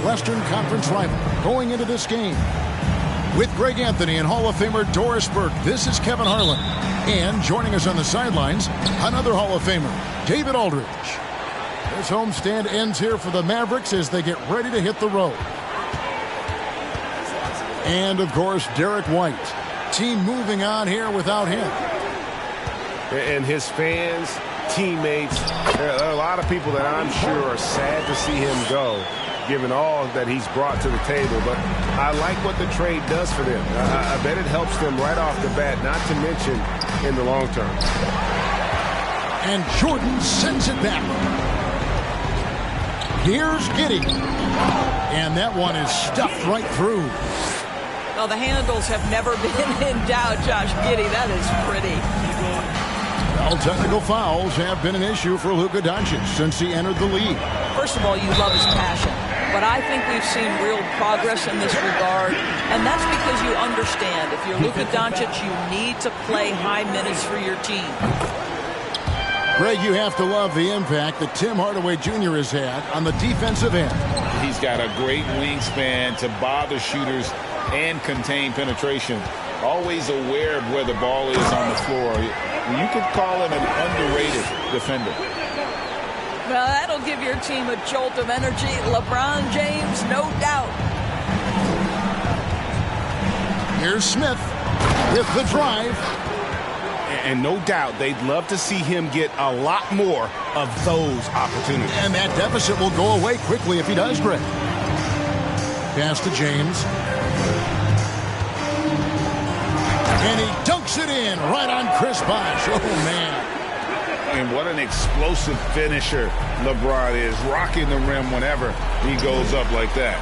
Western Conference rival going into this game. With Greg Anthony and Hall of Famer Doris Burke, this is Kevin Harlan. And joining us on the sidelines, another Hall of Famer, David Aldridge. This homestand ends here for the Mavericks as they get ready to hit the road. And, of course, Derek White. Team moving on here without him. And his fans, teammates, there are a lot of people that I'm sure are sad to see him go, given all that he's brought to the table. But I like what the trade does for them. I bet it helps them right off the bat, not to mention in the long term. And Jordan sends it back. Here's Giddey. And that one is stuffed right through. Well, the handles have never been in doubt, Josh Giddey. That is pretty. Well, technical fouls have been an issue for Luka Doncic since he entered the league. First of all, you love his passion. But I think we've seen real progress in this regard. And that's because you understand, if you're Luka Doncic, you need to play high minutes for your team. Greg, you have to love the impact that Tim Hardaway Jr. has had on the defensive end. He's got a great wingspan to bother shooters and contain penetration. Always aware of where the ball is on the floor. You could call him an underrated defender. Well, that'll give your team a jolt of energy. LeBron James, no doubt. Here's Smith with the drive. And no doubt they'd love to see him get a lot more of those opportunities. And that deficit will go away quickly if he does, Greg. Pass to James. And he dunks it in right on Chris Bosh. Oh, man. And what an explosive finisher LeBron is, rocking the rim whenever he goes up like that.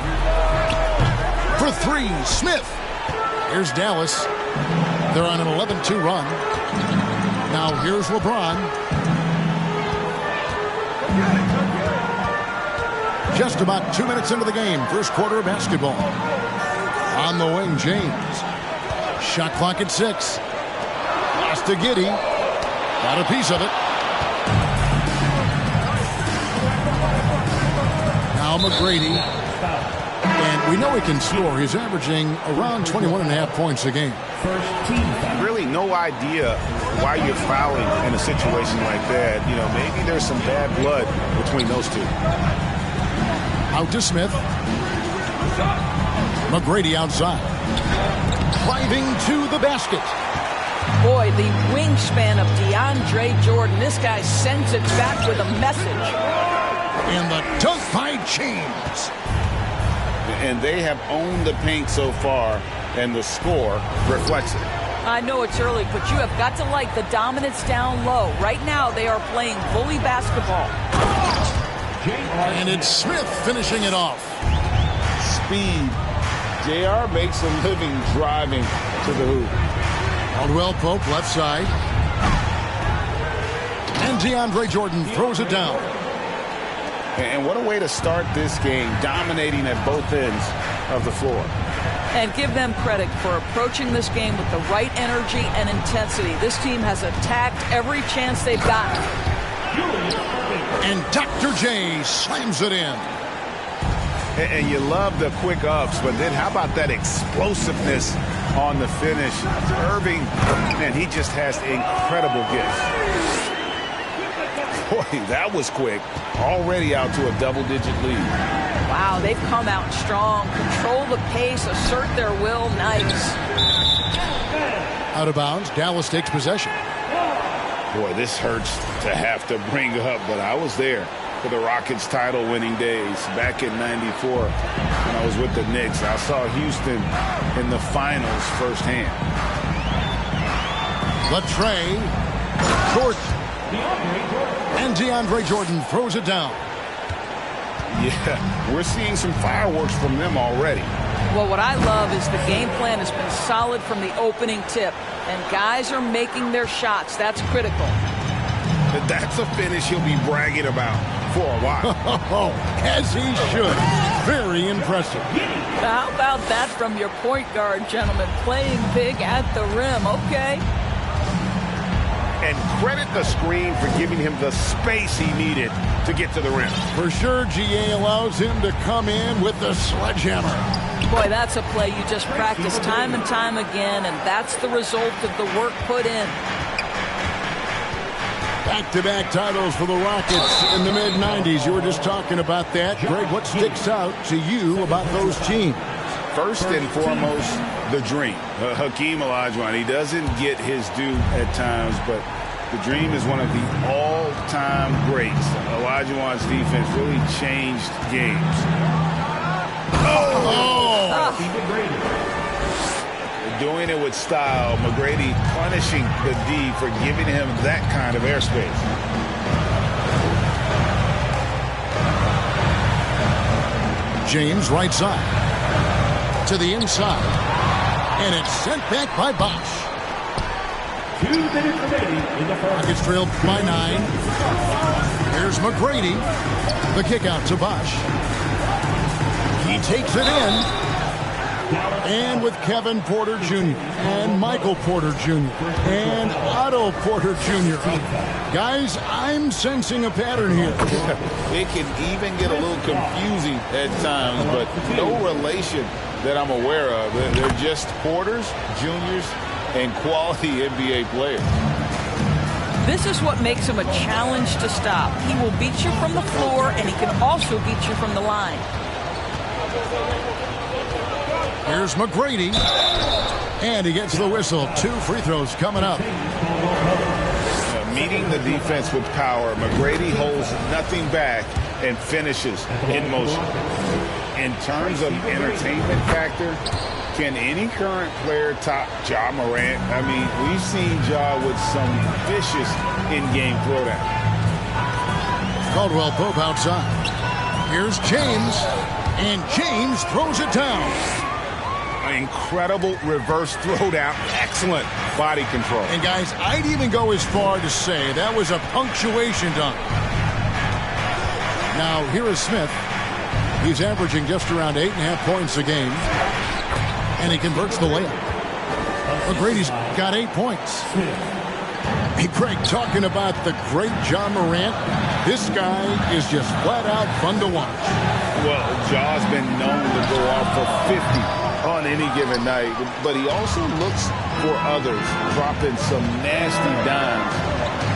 For three, Smith. Here's Dallas. They're on an 11-2 run. Now here's LeBron. Just about 2 minutes into the game. First quarter of basketball. On the wing, James. Shot clock at 6. Pass to Giddey. Got a piece of it. Now McGrady. And we know he can score. He's averaging around 21.5 points a game. Really no idea why you're fouling in a situation like that. You know, maybe there's some bad blood between those two. Out to Smith. McGrady outside. Driving to the basket. Boy, the wingspan of DeAndre Jordan. This guy sends it back with a message. And the dunk by James. And they have owned the paint so far, and the score reflects it. I know it's early, but you have got to like the dominance down low. Right now, they are playing bully basketball. And it's Smith finishing it off. Speed. JR makes a living driving to the hoop. Caldwell Pope left side. And DeAndre Jordan throws it down. And what a way to start this game, dominating at both ends of the floor. And give them credit for approaching this game with the right energy and intensity. This team has attacked every chance they've gotten. And Dr. J slams it in. And you love the quick ups, but then how about that explosiveness on the finish? Irving, man, he just has incredible gifts. Boy, that was quick. Already out to a double-digit lead. Wow, they've come out strong. Control the pace, assert their will. Nice. Out of bounds, Dallas takes possession. Boy, this hurts to have to bring up, but I was there for the Rockets title-winning days back in '94 when I was with the Knicks. I saw Houston in the finals firsthand. Latrey, Jordan. And DeAndre Jordan throws it down. Yeah, we're seeing some fireworks from them already. Well, what I love is the game plan has been solid from the opening tip. And guys are making their shots. That's critical. That's a finish he'll be bragging about for a while. As he should. Very impressive. How about that from your point guard, gentlemen? Playing big at the rim. Okay. and credit the screen for giving him the space he needed to get to the rim. For sure, GA allows him to come in with the sledgehammer. Boy, that's a play you just practice time and time again, and that's the result of the work put in. Back-to-back titles for the Rockets in the mid-90s. You were just talking about that. Greg, what sticks out to you about those teams? First and foremost, the dream. Hakeem Olajuwon, he doesn't get his due at times, but the dream is one of the all-time greats. Olajuwon's defense really changed games. Doing it with style. McGrady punishing the D for giving him that kind of airspace. James right side. To the inside. And it's sent back by Bosch. 2 minutes remaining in the first. Rockets trailed by 9. Here's McGrady. The kick out to Bosch. He takes it in. And with Kevin Porter Jr. and Michael Porter Jr. and Otto Porter Jr. Guys, I'm sensing a pattern here. It can even get a little confusing at times, but no relation that I'm aware of. They're just Porters, Juniors, and quality NBA players. This is what makes him a challenge to stop. He will beat you from the floor, and he can also beat you from the line. Here's McGrady. And he gets the whistle. 2 free throws coming up. Meeting the defense with power, McGrady holds nothing back and finishes in motion. In terms of entertainment factor, can any current player top Ja Morant? I mean, we've seen Ja with some vicious in-game throwdown. Caldwell Pope outside. Here's James. And James throws it down. Incredible reverse throwdown. Excellent body control. And guys, I'd even go as far to say that was a punctuation dunk. Now, here is Smith. He's averaging just around 8.5 points a game. And he converts the layup. McGrady's got 8 points. Hey, Craig, talking about the great Ja Morant, this guy is just flat out fun to watch. Well, Ja's been known to go off for 50 on any given night, but he also looks for others, dropping some nasty dimes.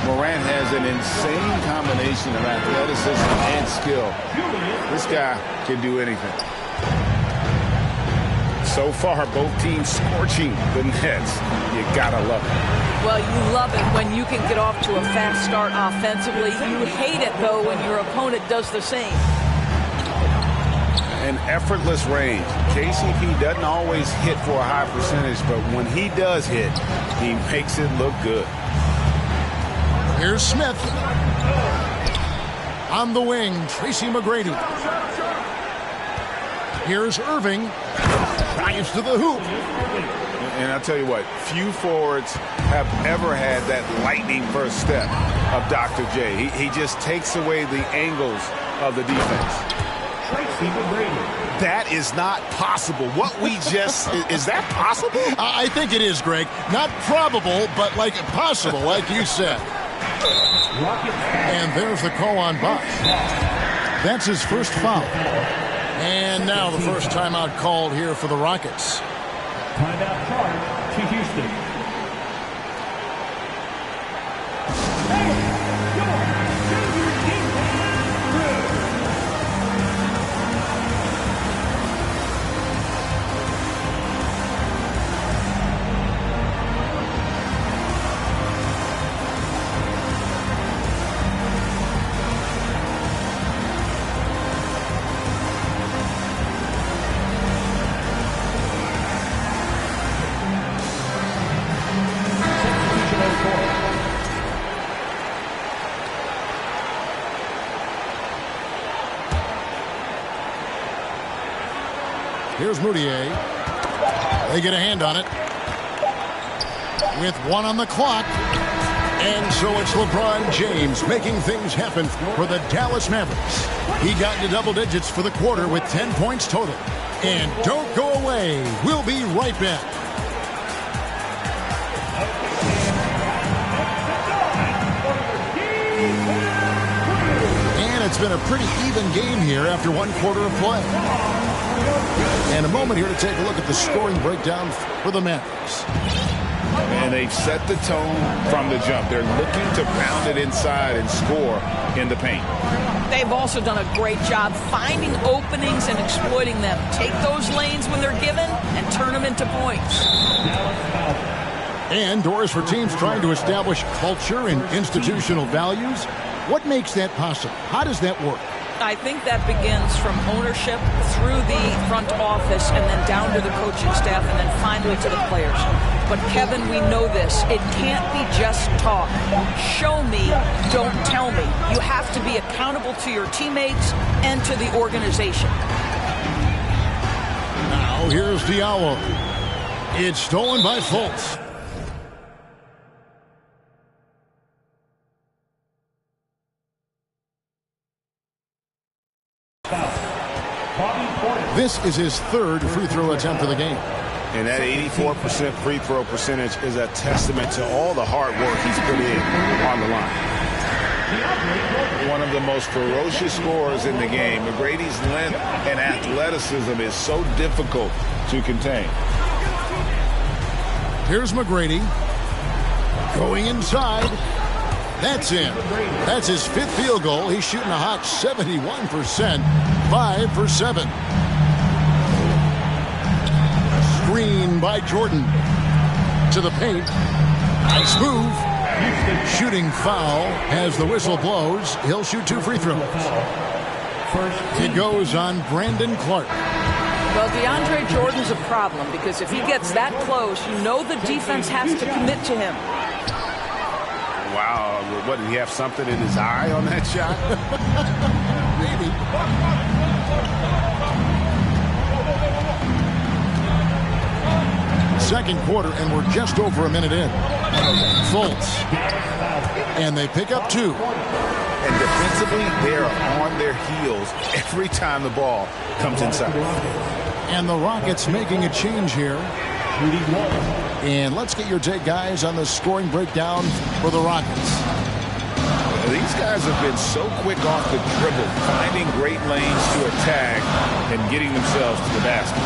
Morant has an insane combination of athleticism and skill. This guy can do anything. So far, both teams scorching the Nets. You gotta love it. Well, you love it when you can get off to a fast start offensively. You hate it, though, when your opponent does the same. An effortless range. KCP doesn't always hit for a high percentage, but when he does hit, he makes it look good. Here's Smith. On the wing, Tracy McGrady. Here's Irving. Drives to the hoop. And I'll tell you what, few forwards have ever had that lightning first step of Dr. J. He just takes away the angles of the defense. That is not possible. What we just, is that possible? I think it is, Greg. Not probable, but like possible, like you said. And there's the call on Bosch. That's his first foul. And now the first timeout called here for the Rockets. Timeout charge to Houston. Here's Moutier. They get a hand on it. With 1 on the clock. And so it's LeBron James making things happen for the Dallas Mavericks. He got into double digits for the quarter with 10 points total. And don't go away. We'll be right back. It's been a pretty even game here after one quarter of play. And a moment here to take a look at the scoring breakdown for the Mavs. And they've set the tone from the jump. They're looking to pound it inside and score in the paint. They've also done a great job finding openings and exploiting them. Take those lanes when they're given and turn them into points. And, Doris, for teams trying to establish culture and institutional values, what makes that possible? How does that work? I think that begins from ownership through the front office and then down to the coaching staff and then finally to the players. But, Kevin, we know this. It can't be just talk. Show me, don't tell me. You have to be accountable to your teammates and to the organization. Now, here's Diallo. It's stolen by Fultz. This is his third free throw attempt of the game. And that 84% free throw percentage is a testament to all the hard work he's put in on the line. One of the most ferocious scorers in the game. McGrady's length and athleticism is so difficult to contain. Here's McGrady. Going inside. That's in. That's his fifth field goal. He's shooting a hot 71%. 5 for 7. Screen by Jordan. To the paint. Nice move. Shooting foul as the whistle blows. He'll shoot 2 free throws. It goes on Brandon Clark. Well, DeAndre Jordan's a problem because if he gets that close, you know the defense has to commit to him. Wow, what, did he have something in his eye on that shot? Maybe. Second quarter, and we're just over a minute in. Fultz. And they pick up 2. And defensively, they're on their heels every time the ball comes inside. And the Rockets making a change here. And let's get your take, guys, on the scoring breakdown for the Rockets. These guys have been so quick off the dribble, finding great lanes to attack and getting themselves to the basket.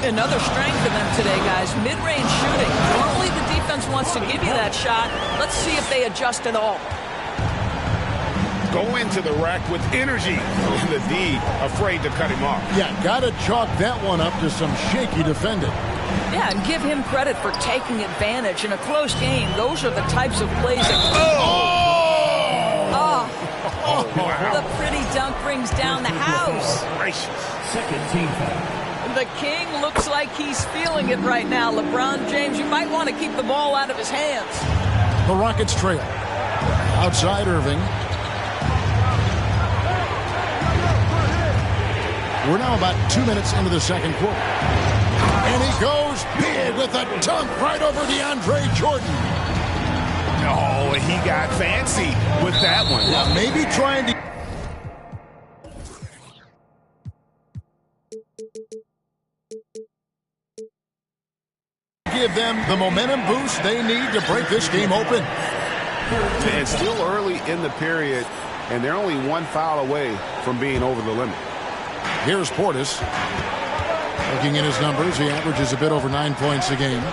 Another strength of them today, guys. Mid-range shooting. Normally the defense wants to give you that shot. Let's see if they adjust at all. Go into the rack with energy. And the D afraid to cut him off. Yeah, got to chalk that one up to some shaky defending. Yeah, and give him credit for taking advantage. In a close game, those are the types of plays that... Wow. The pretty dunk brings down the house. Gracious. Second team foul. The King looks like he's feeling it right now. LeBron James, you might want to keep the ball out of his hands. The Rockets trail. Outside Irving. We're now about 2 minutes into the second quarter. And he goes big with a dunk right over DeAndre Jordan. No, he got fancy with that one. Yeah, maybe trying to... give them the momentum boost they need to break this game open. And still early in the period, and they're only 1 foul away from being over the limit. Here's Portis. Looking at his numbers, he averages a bit over 9 points a game.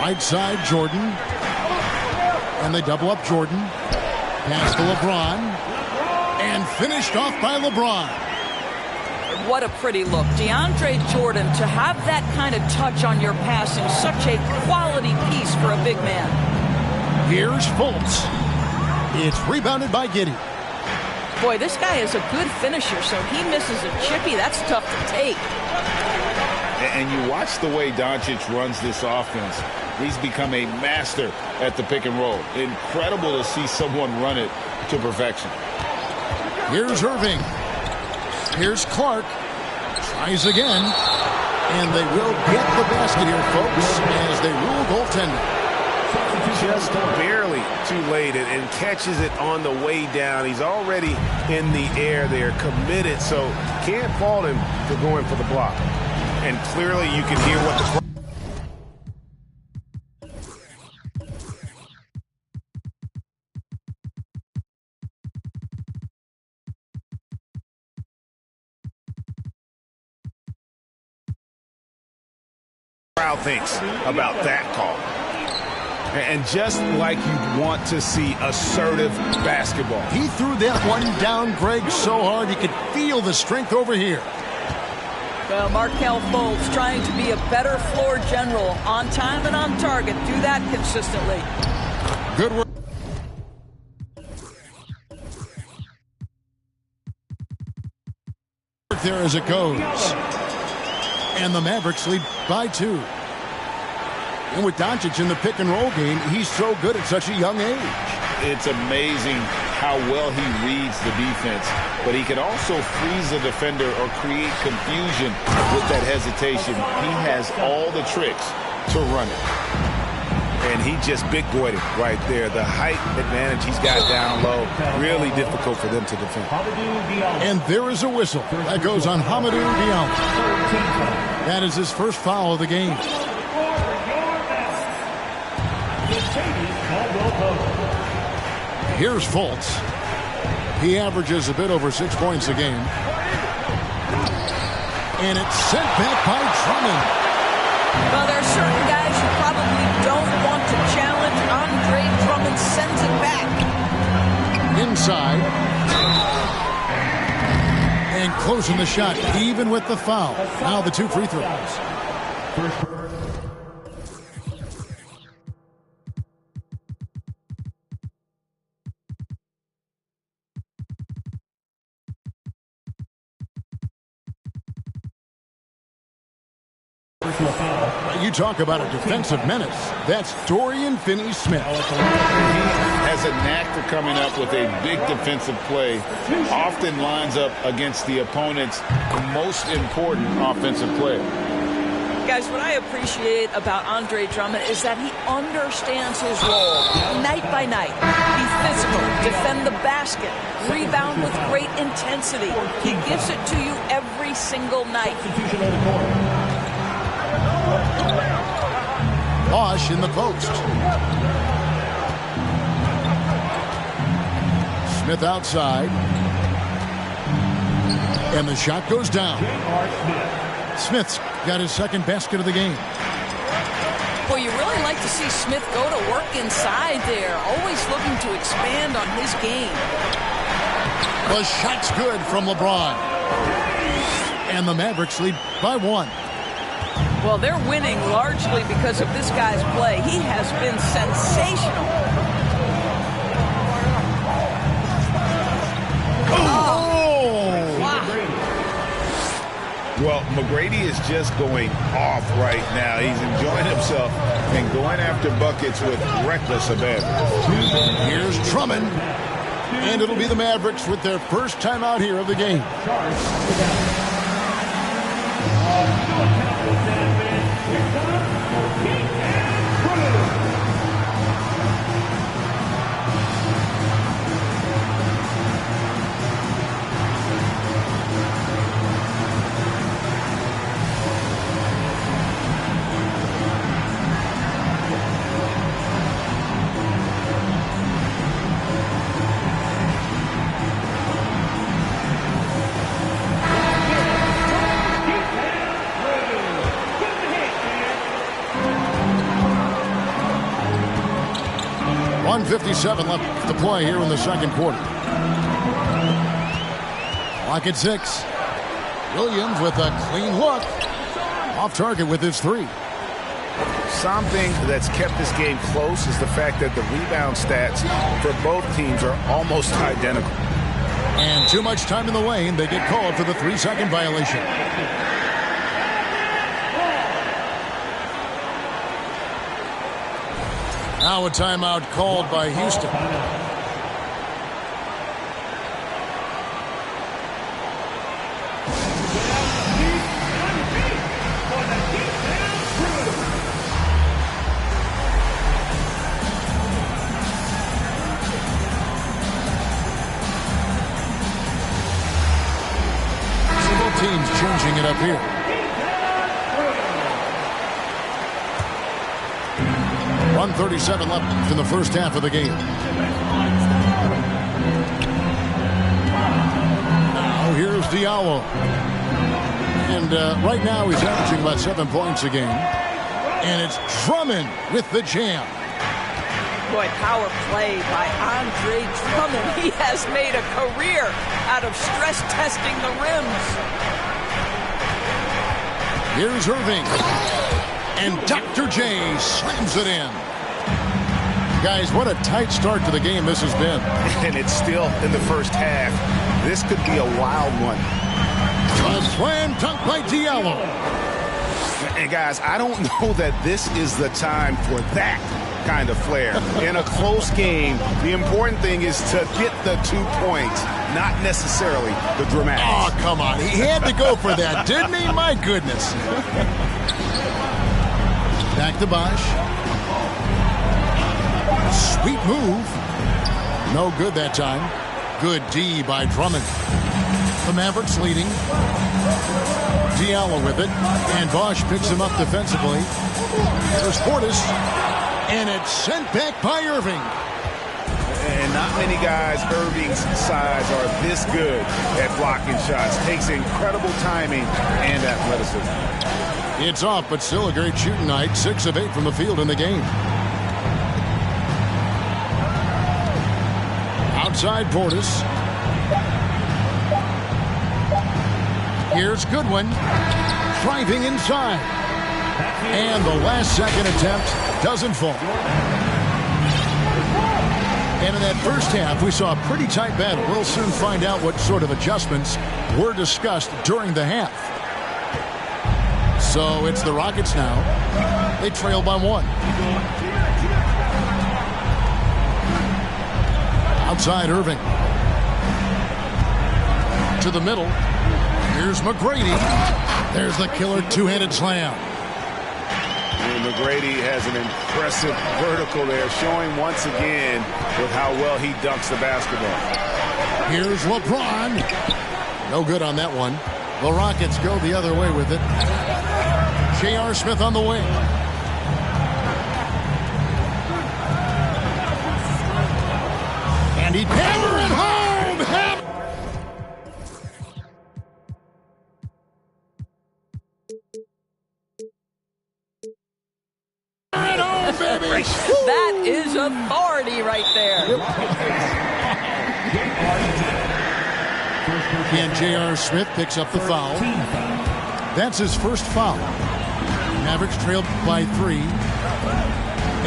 Right side, Jordan. And they double up Jordan. Pass to LeBron. And finished off by LeBron. What a pretty look. DeAndre Jordan, to have that kind of touch on your passing, such a quality piece for a big man. Here's Fultz. It's rebounded by Giddey. Boy, this guy is a good finisher, so he misses a chippy. That's tough to take. And you watch the way Doncic runs this offense. He's become a master at the pick and roll. Incredible to see someone run it to perfection. Here's Irving. Here's Clark. Tries again. And they will get the basket here, folks, as they rule goaltending. Just barely too late and catches it on the way down. He's already in the air there, committed, so can't fault him for going for the block. And clearly you can hear what the crowd thinks about that call. And just like you'd want to see assertive basketball. He threw that one down, Greg, so hard you could feel the strength over here. Well, Markelle Fultz trying to be a better floor general, on time and on target. Do that consistently. Good work. There as it goes. And the Mavericks lead by 2. And with Doncic in the pick-and-roll game, he's so good at such a young age. It's amazing how well he reads the defense, but he can also freeze a defender or create confusion with that hesitation. He has all the tricks to run it. And he just big boyed it right there. The height advantage he's got down low, really difficult for them to defend. And there is a whistle. That goes on Hamidou Diallo. That is his first foul of the game. Here's Fultz. He averages a bit over 6 points a game. And it's sent back by Drummond. Well, there are certain guys you probably don't want to challenge. Andre Drummond sends it back. Inside. And closing the shot, even with the foul. Now the 2 free throws. You talk about a defensive menace. That's Dorian Finney-Smith. Has a knack for coming up with a big defensive play. Often lines up against the opponent's most important offensive play. Guys, what I appreciate about Andre Drummond is that he understands his role night by night. Be physical, defend the basket, rebound with great intensity. He gives it to you every single night. Bosch in the post. Smith outside. And the shot goes down. Smith's got his second basket of the game. Well, you really like to see Smith go to work inside there. Always looking to expand on his game. The shot's good from LeBron. And the Mavericks lead by 1. Well, they're winning largely because of this guy's play. He has been sensational. Oh! Wow. Well, McGrady is just going off right now. He's enjoying himself and going after buckets with reckless abandon. Here's Drummond. And it'll be the Mavericks with their first timeout here of the game. .57 left to play here in the second quarter. Clock at 6. Williams with a clean look. Off target with his 3. Something that's kept this game close is the fact that the rebound stats for both teams are almost identical. And too much time in the lane. They get called for the 3-second violation. Now a timeout called by Houston. Both teams changing it up here. .37 left in the first half of the game. Now here's Diallo. And right now he's averaging about 7 points a game. And it's Drummond with the jam. Boy, power play by Andre Drummond. He has made a career out of stress testing the rims. Here's Irving. And Dr. J slams it in. Guys, what a tight start to the game this has been. And it's still in the first half. This could be a wild one. A slam dunk by Diallo. And guys, I don't know that this is the time for that kind of flair. In a close game, the important thing is to get the 2 points, not necessarily the dramatics. Oh, come on. He had to go for that, didn't he? My goodness. Back to Bosch. Sweet move. No good that time. Good D by Drummond. The Mavericks leading. Diallo with it. And Bosch picks him up defensively. There's Portis. And it's sent back by Irving. And not many guys Irving's size are this good at blocking shots. Takes incredible timing and athleticism. It's off, but still a great shooting night. 6 of 8 from the field in the game. Outside Portis. Here's Goodwin. Driving inside. And the last second attempt doesn't fall. And in that first half, we saw a pretty tight battle. We'll soon find out what sort of adjustments were discussed during the half. So it's the Rockets now. They trail by 1. Outside Irving. To the middle. Here's McGrady. There's the killer two-handed slam. And McGrady has an impressive vertical there, showing once again with how well he dunks the basketball. Here's LeBron. No good on that one. The Rockets go the other way with it. J.R. Smith on the wing. And he'd hammer it home. Right home, baby. That is authority right there. And J.R. Smith picks up the foul. That's his first foul. Mavericks trailed by 3.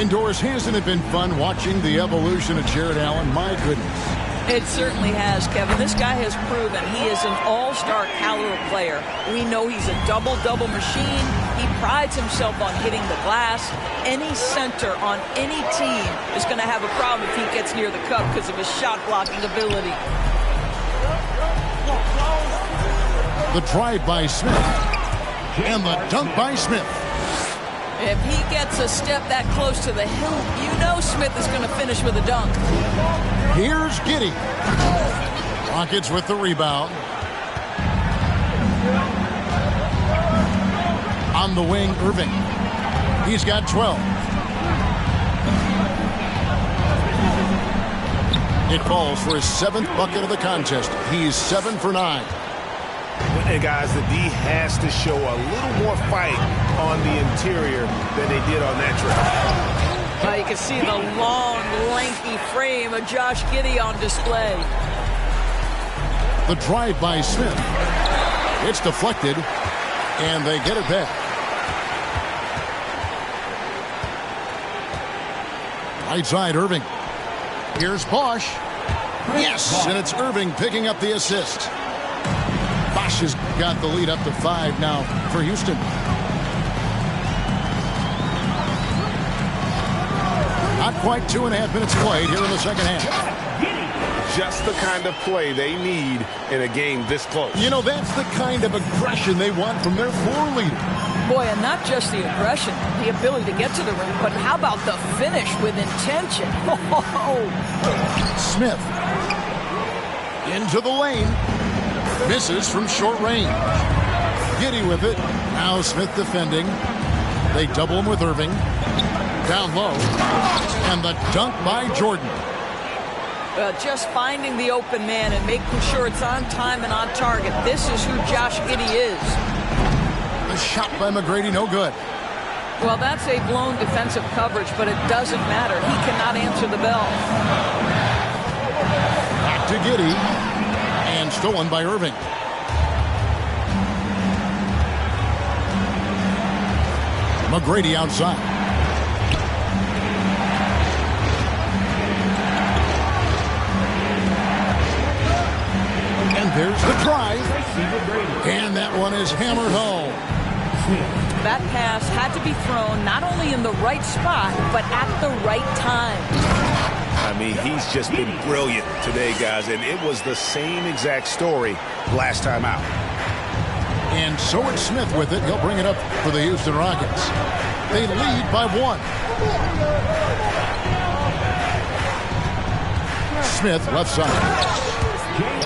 Indoors, hasn't it been fun watching the evolution of Jared Allen? My goodness. It certainly has, Kevin. This guy has proven he is an all-star caliber player. We know he's a double-double machine. He prides himself on hitting the glass. Any center on any team is going to have a problem if he gets near the cup because of his shot-blocking ability. The drive by Smith. And the dunk by Smith. If he gets a step that close to the hill, you know Smith is going to finish with a dunk. Here's Giddey. Rockets with the rebound. On the wing, Irving. He's got 12. It falls for his 7th bucket of the contest. He's 7 for 9. And guys, the D has to show a little more fight on the interior than they did on that trip. You can see the long, lanky frame of Josh Giddey on display. The drive by Smith. It's deflected, and they get it back. Right side, Irving. Here's Bosch. Yes, and it's Irving picking up the assist. Bosch has got the lead up to 5 now for Houston. Not quite 2.5 minutes played here in the second half. Just the kind of play they need in a game this close. You know, that's the kind of aggression they want from their floor leader. Boy, and not just the aggression, the ability to get to the rim, but how about the finish with intention? Smith into the lane. Misses from short range. Giddey with it. Now Smith defending. They double him with Irving. Down low. And the dunk by Jordan. Just finding the open man and making sure it's on time and on target. This is who Josh Giddey is. The shot by McGrady, no good. Well, that's a blown defensive coverage, but it doesn't matter. He cannot answer the bell. Back to Giddey. And stolen by Irving. McGrady outside. And there's the drive. And that one is hammered home. That pass had to be thrown not only in the right spot, but at the right time. I mean, he's just been brilliant today, guys, and it was the same exact story last time out. And so it's Smith with it. He'll bring it up for the Houston Rockets. They lead by 1. Smith left side.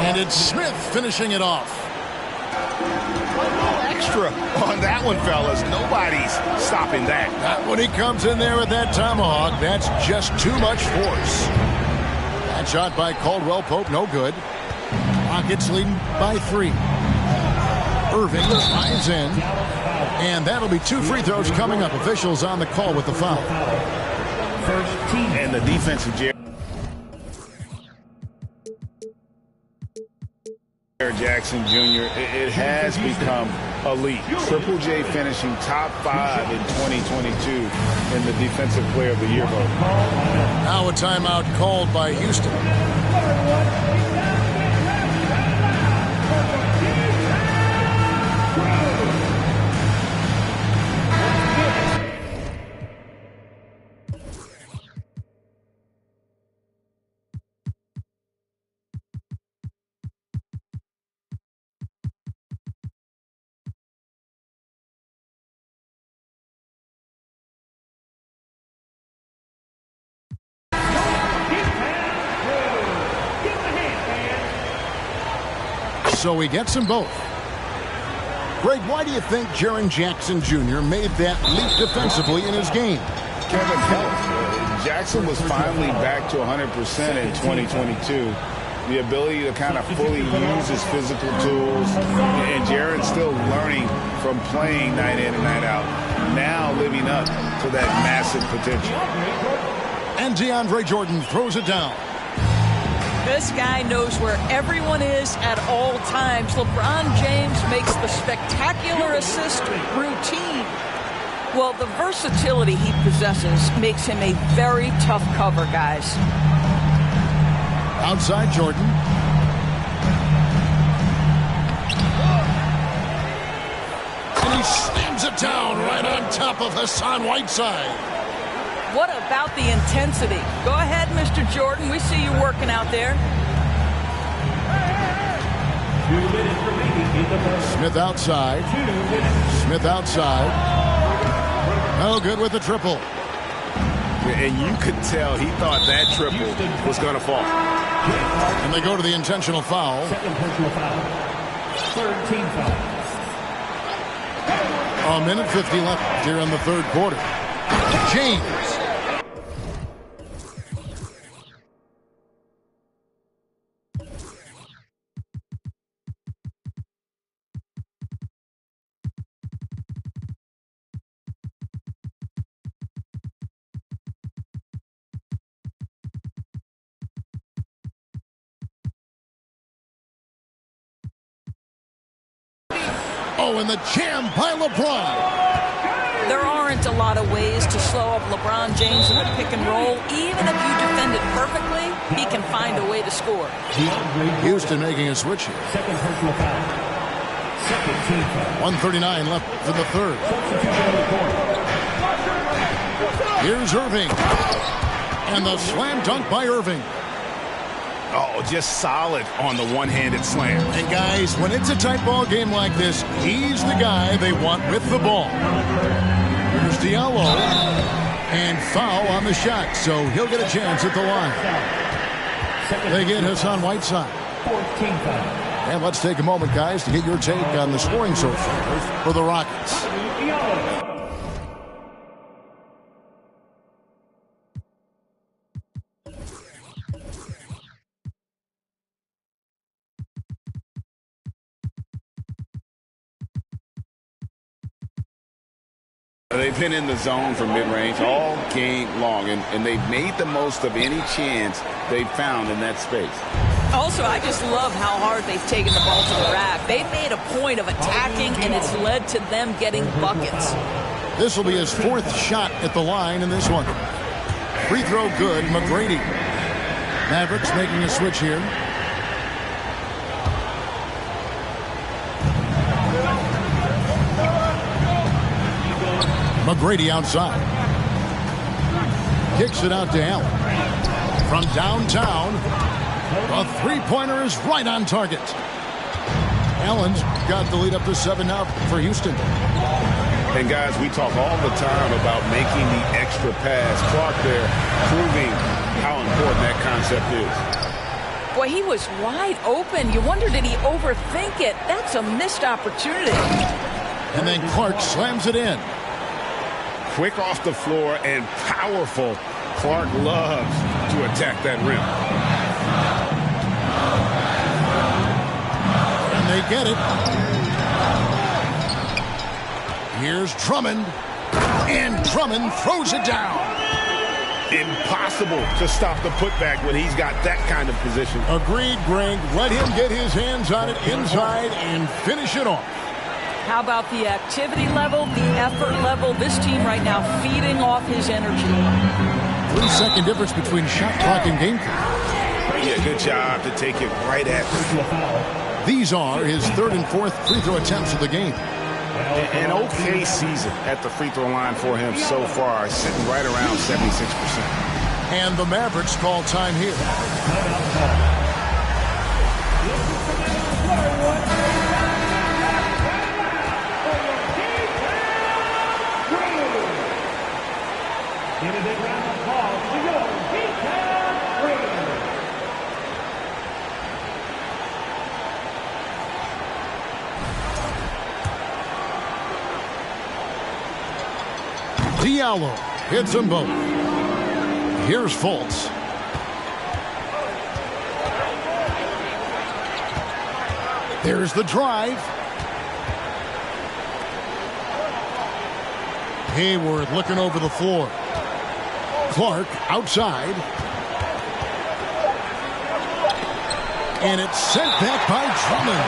And it's Smith finishing it off. Extra on that one, fellas. Nobody's stopping that. Not when he comes in there with that tomahawk. That's just too much force. That shot by Caldwell Pope, no good. Rockets leading by 3. Irving drives in. And that'll be 2 free throws coming up. Officials on the call with the foul. And the defensive Jackson Jr., it has become elite. Triple J finishing top 5 in 2022 in the Defensive Player of the Year vote. Now a timeout called by Houston. So he gets them both. Greg, why do you think Jaren Jackson Jr. made that leap defensively in his game? Kevin, Jackson was finally back to 100% in 2022. The ability to kind of fully use his physical tools. And Jaren's still learning from playing night in and night out. Now living up to that massive potential. And DeAndre Jordan throws it down. This guy knows where everyone is at all times. LeBron James makes the spectacular assist routine. Well, the versatility he possesses makes him a very tough cover, guys. Outside Jordan. And he slams it down right on top of Hassan Whiteside. What about the intensity? Go ahead, Mr. Jordan. We see you working out there. Smith outside. Smith outside. No good with the triple. And you could tell he thought that triple was going to fall. And they go to the intentional foul. Second personal foul. Third team foul. A minute 50 left here in the third quarter. James. Oh, and the jam by LeBron. There aren't a lot of ways to slow up LeBron James in the pick and roll. Even if you defend it perfectly, he can find a way to score. Houston making a switch here. Second personal foul. Second team foul. 1:39 left for the third. Substitution on the court. Here's Irving. And the slam dunk by Irving. Oh, just solid on the one-handed slam. And guys, when it's a tight ball game like this, he's the guy they want with the ball. Here's Diallo. And foul on the shot, so he'll get a chance at the line. They get Hassan Whiteside. 14 foul. And let's take a moment, guys, to get your take on the scoring so far for the Rockets. they've been in the zone for mid-range all game long, and they've made the most of any chance they've found in that space. Also, I just love how hard they've taken the ball to the rack. They've made a point of attacking, and it's led to them getting buckets. This will be his 4th shot at the line in this one. Free throw good, McGrady. Mavericks making a switch here. McGrady outside. Kicks it out to Allen. From downtown, a three-pointer is right on target. Allen's got the lead up to 7 now for Houston. And guys, we talk all the time about making the extra pass. Clark there proving how important that concept is. Boy, he was wide open. You wonder, did he overthink it? That's a missed opportunity. And then Clark slams it in. Quick off the floor and powerful. Clark loves to attack that rim. And they get it. Here's Drummond. And Drummond throws it down. Impossible to stop the putback when he's got that kind of position. Agreed, Greg. Let him get his hands on it inside and finish it off. How about the activity level, the effort level? This team right now feeding off his energy. 3-second difference between shot clock and game clock. Yeah, good job to take it right at him. These are his 3rd and 4th free throw attempts of the game. An okay season at the free throw line for him so far, sitting right around 76%. And the Mavericks call time here. Diallo hits them both. Here's Fultz. There's the drive. Hayward looking over the floor. Clark outside. And it's sent back by Drummond.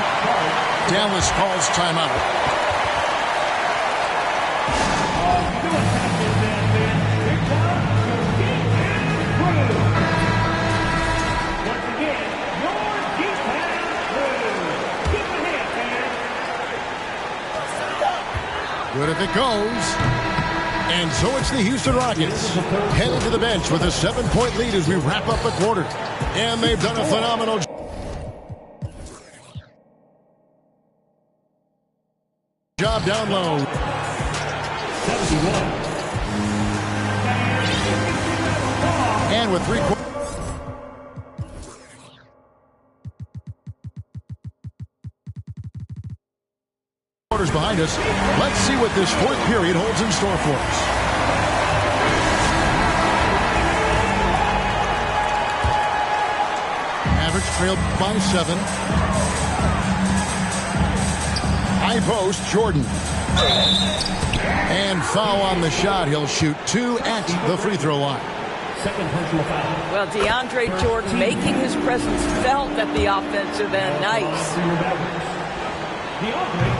Dallas calls timeout. Good if it goes. And so it's the Houston Rockets headed to the bench with a 7-point lead as we wrap up the quarter. And they've done a phenomenal job down low. 71. And with 3 quarters behind us, let's see what this 4th period holds in store for us. Mavericks trailed by 7. High post, Jordan. And foul on the shot. He'll shoot 2 at the free throw line. Second personal foul. Well, DeAndre Jordan making his presence felt at the offensive end. Nice.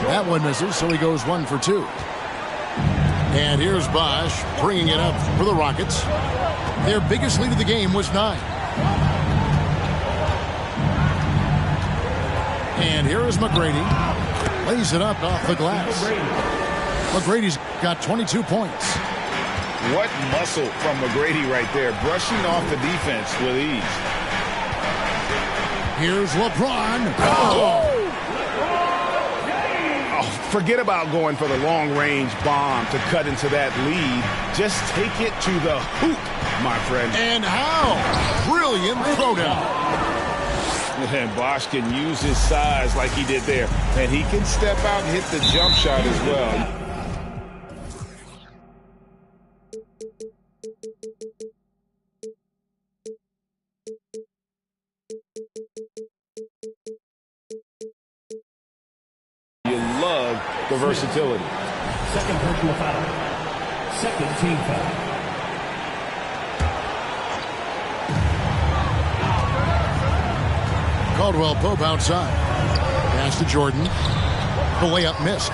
That one misses, so he goes 1 for 2. And here's Bosch bringing it up for the Rockets. Their biggest lead of the game was 9. And here is McGrady. Lays it up off the glass. McGrady's got 22 points. What muscle from McGrady right there, brushing off the defense with ease. Here's LeBron. Oh! Forget about going for the long-range bomb to cut into that lead. Just take it to the hoop, my friend. And how? Brilliant throwdown. And Bosch can use his size like he did there. And he can step out and hit the jump shot as well. You love the versatility. Second personal foul. Second team foul. Caldwell Pope outside. Pass to Jordan. The layup missed.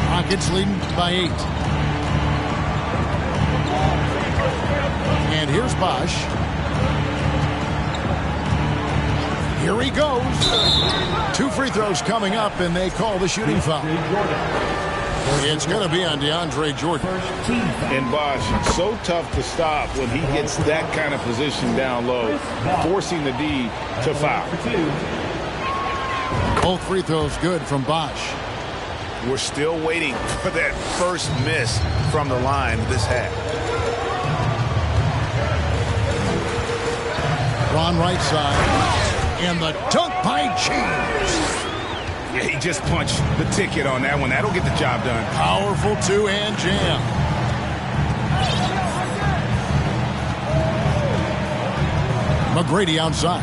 Rockets leading by 8. And here's Bosch. Here he goes. 2 free throws coming up, and they call the shooting foul. It's going to be on DeAndre Jordan. And Bosch, so tough to stop when he gets that kind of position down low, forcing the D to foul. Both free throws good from Bosch. We're still waiting for that first miss from the line this half. Ron right side. And the dunk by James. Yeah, he just punched the ticket on that one. That'll get the job done. Powerful two-hand jam. McGrady outside.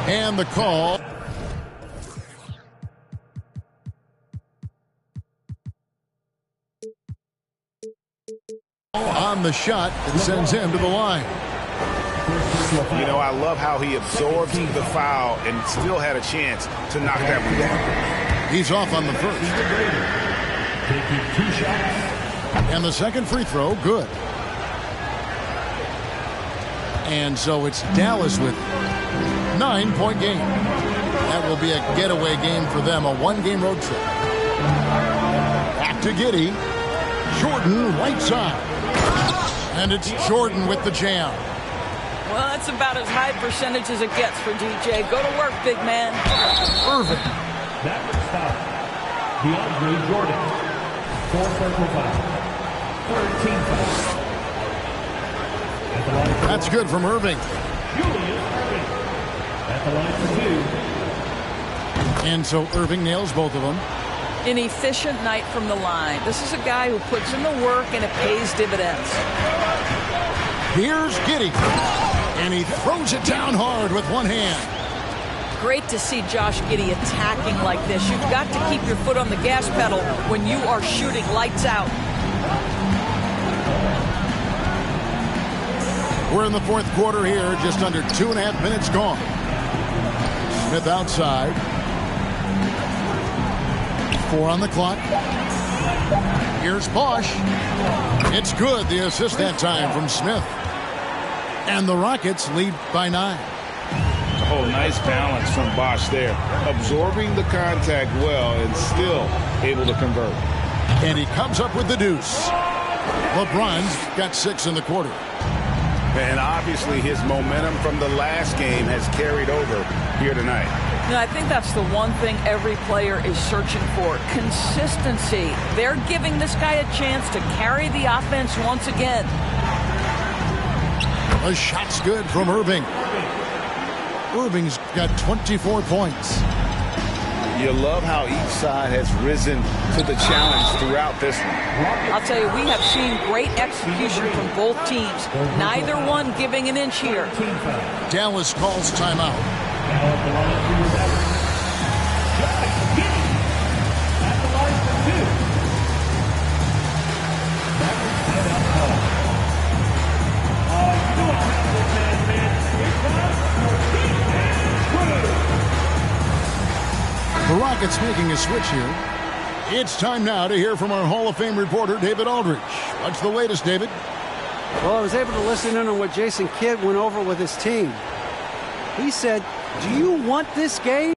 And the call. On the shot that sends him to the line. You know, I love how he absorbed the foul and still had a chance to knock that one down. He's off on the first. And the second free throw, good. And so it's Dallas with 9-point game. That will be a getaway game for them, a 1-game road trip. Back to Giddey. Jordan right side. And it's Jordan with the jam. Well, that's about as high percentage as it gets for DJ. Go to work, big man. Irving. That was foul. DeAndre Jordan. 4 personal fouls. Third team foul. That's good from Irving. Julius Irving. At the line for 2. And so Irving nails both of them. An efficient night from the line. This is a guy who puts in the work and it pays dividends. Here's Giddey. And he throws it down hard with one hand. Great to see Josh Giddey attacking like this. You've got to keep your foot on the gas pedal when you are shooting lights out. We're in the fourth quarter here, just under 2.5 minutes gone. Smith outside. 4 on the clock. Here's Bosch. It's good, the assist that time from Smith. And the Rockets lead by 9. Oh, nice balance from Bosch there. Absorbing the contact well and still able to convert. And he comes up with the deuce. LeBron's got 6 in the quarter. And obviously his momentum from the last game has carried over here tonight. I think that's the one thing every player is searching for. Consistency. They're giving this guy a chance to carry the offense once again. The shot's good from Irving. Irving's got 24 points. You love how each side has risen to the challenge throughout this one. I'll tell you, we have seen great execution from both teams. Neither one giving an inch here. Dallas calls timeout. Now at the line for your Mavericks. Josh Giddey. At the line for 2. Mavericks timeout call. You know what happens, man. Here comes The Rockets making a switch here. It's time now to hear from our Hall of Fame reporter, David Aldridge. What's the latest, David? Well, I was able to listen in on what Jason Kidd went over with his team. He said, "Do you want this game?"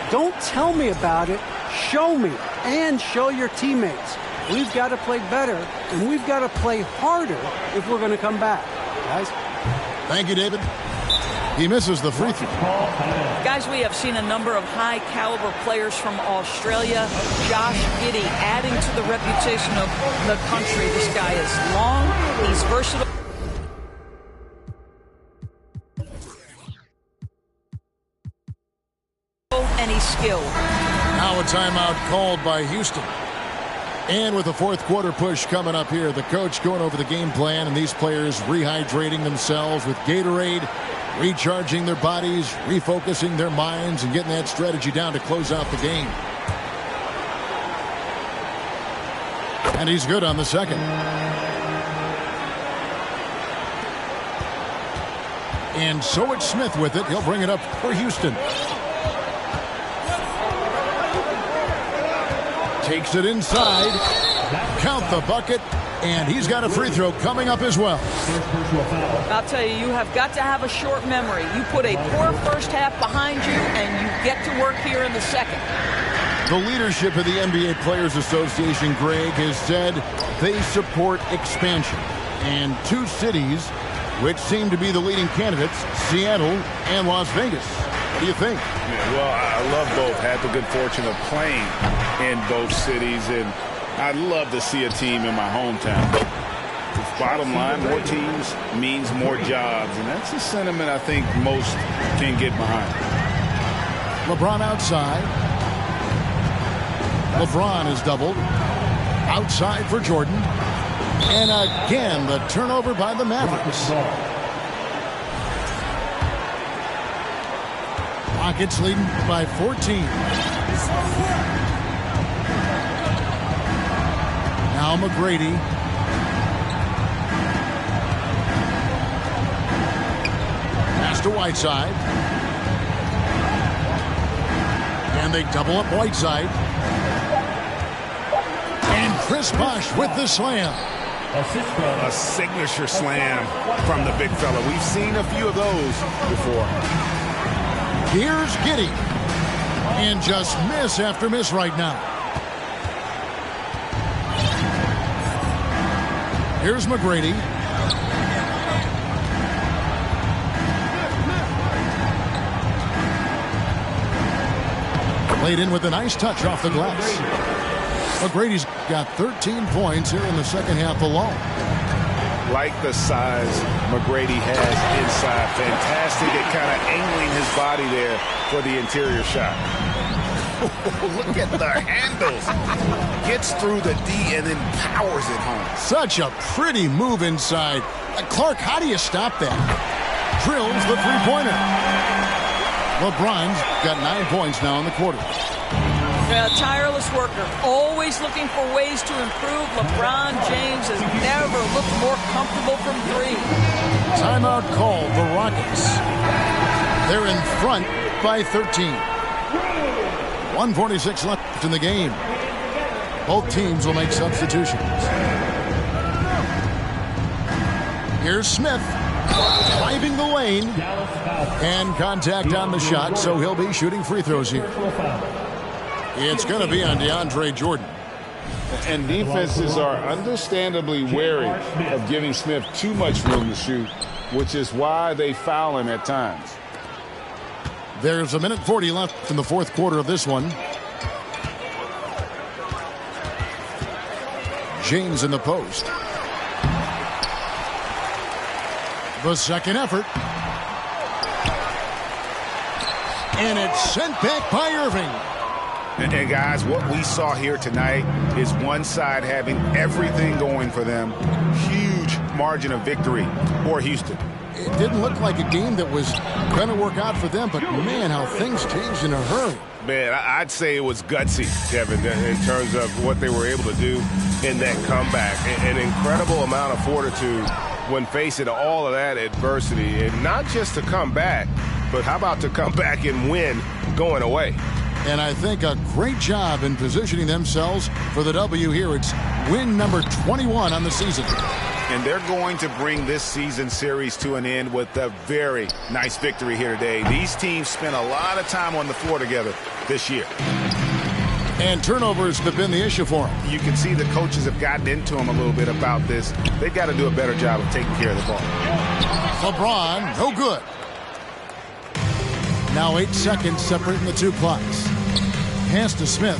Don't tell me about it. Show me and show your teammates. We've got to play better, and we've got to play harder if we're going to come back. Guys? Thank you, David. He misses the free throw. Guys, we have seen a number of high-caliber players from Australia. Josh Giddey adding to the reputation of the country. This guy is long, he's versatile. And he's skilled. Now a timeout called by Houston. And with the fourth quarter push coming up here, the coach going over the game plan and these players rehydrating themselves with Gatorade, recharging their bodies, refocusing their minds, and getting that strategy down to close out the game. And he's good on the second. And so it's Smith with it. He'll bring it up for Houston. Takes it inside. Count the bucket. And he's got a free throw coming up as well. I'll tell you, you have got to have a short memory. You put a poor first half behind you, and you get to work here in the second. The leadership of the NBA Players Association, Greg, has said they support expansion. And two cities which seem to be the leading candidates, Seattle and Las Vegas. What do you think? Yeah, well, I love both. Had the good fortune of playing in both cities, and I'd love to see a team in my hometown. But bottom line, more teams means more jobs, and that's a sentiment I think most can get behind. LeBron outside. LeBron is doubled. Outside for Jordan. And again, the turnover by the Mavericks. Rockets leading by 14. Now McGrady. Pass to Whiteside. And they double up Whiteside. And Chris Bosh with the slam. A signature slam from the big fella. We've seen a few of those before. Here's Giddey. And just miss after miss right now. Here's McGrady. Played in with a nice touch off the glass. McGrady's got 13 points here in the second half alone. Like the size McGrady has inside. Fantastic at kind of angling his body there for the interior shot. Look at the handles. Gets through the D and then powers it home. Such a pretty move inside. Clark, how do you stop that? Drills the three-pointer. LeBron's got 9 points now in the quarter. Tireless worker, always looking for ways to improve. LeBron James has never looked more comfortable from three. Timeout called, the Rockets. They're in front by 13. 1:46 left in the game. Both teams will make substitutions. Here's Smith driving the lane. And contact on the shot, so he'll be shooting free throws here. It's going to be on DeAndre Jordan. And defenses are understandably wary of giving Smith too much room to shoot, which is why they foul him at times. There's 1:40 left in the fourth quarter of this one. James in the post. The second effort. And it's sent back by Irving. And guys, what we saw here tonight is one side having everything going for them. Huge margin of victory for Houston. It didn't look like a game that was going to work out for them, but man, how things changed in a hurry. Man, I'd say it was gutsy, Kevin, in terms of what they were able to do in that comeback. An incredible amount of fortitude when facing all of that adversity. And not just to come back, but how about to come back and win going away? And I think a great job in positioning themselves for the W here. It's win number 21 on the season. And they're going to bring this season series to an end with a very nice victory here today. These teams spent a lot of time on the floor together this year. And turnovers have been the issue for them. You can see the coaches have gotten into them a little bit about this. They've got to do a better job of taking care of the ball. LeBron, no good. Now 8 seconds separating the two clocks. Pass to Smith.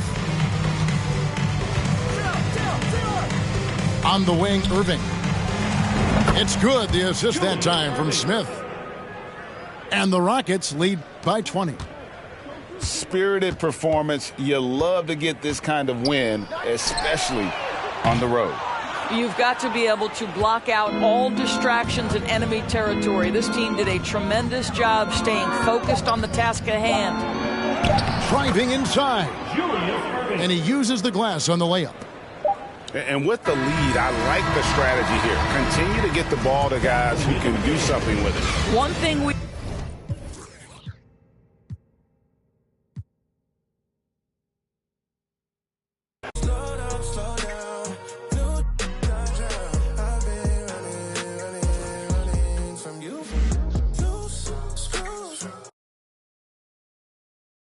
On the wing, Irving. It's good, the assist that time from Smith. And the Rockets lead by 20. spirited performance. You love to get this kind of win, especially on the road. You've got to be able to block out all distractions in enemy territory. This team did a tremendous job staying focused on the task at hand. Driving inside. And he uses the glass on the layup. And with the lead, I like the strategy here. Continue to get the ball to guys who can do something with it. One thing we